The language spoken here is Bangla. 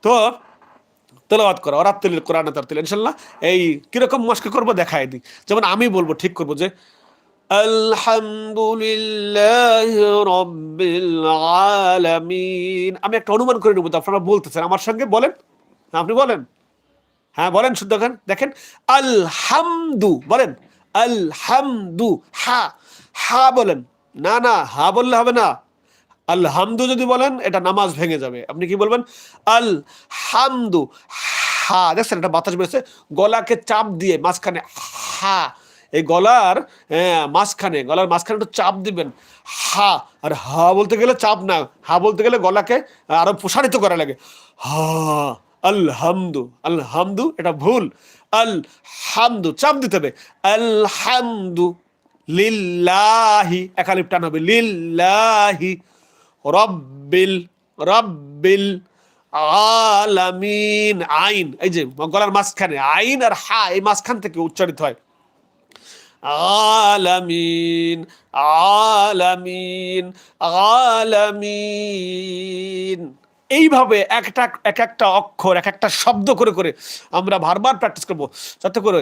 তো তেলাওয়াত করা, ওরাত্তিলিল কোরআন তারতিলা, ইনশাআল্লাহ। এই কিরকম মস্ক করবো দেখায় দিই। যেমন আমি বলবো, ঠিক করবো যে আলহামদুলিল্লাহি রাব্বিল আলামিন। আমি একটা অনুমান করে নেবো, তো আপনারা বলতেছেন আমার সঙ্গে, বলেন। হ্যাঁ, আপনি বলেন। হ্যাঁ বলেন, শুদ্ধ দেখেন, দেখেন। আলহামদু বলেন, আলহামদু। হা, হা বলেন। না না, হা বললে হবে না। আলহামদু যদি বলেন এটা নামাজ ভেঙে যাবে। আপনি কি বলবেন? আল হামদু। হা, দেখছেন এটা বাতাস বেরোচ্ছে, গলাকে চাপ দিয়ে মাঝখানে। হা, এই গলার মাঝখানে একটু চাপ দিবেন। হা। আর হা বলতে গেলে চাপ না, হা বলতে গেলে গলাকে আরো প্রসারিত করা লাগে। হা। আলহামদু, আলহামদু এটা ভুল। আল হামদু চাপ দিতে হবে। আলহামদু লিল্লাহি, একালিপ টান হবে, লিল্লাহি রব্বিল, রব্বিল আলামিন। আইন, এই যে গলার মাঝখানে আইন আর হা, এই মাঝখান থেকে উচ্চারিত হয়। আলামিন, আলামিন, আলামিন। এইভাবে এক একটা অক্ষর, এক একটা শব্দ করে করে আমরা বারবার প্র্যাকটিস করবো, যাতে করে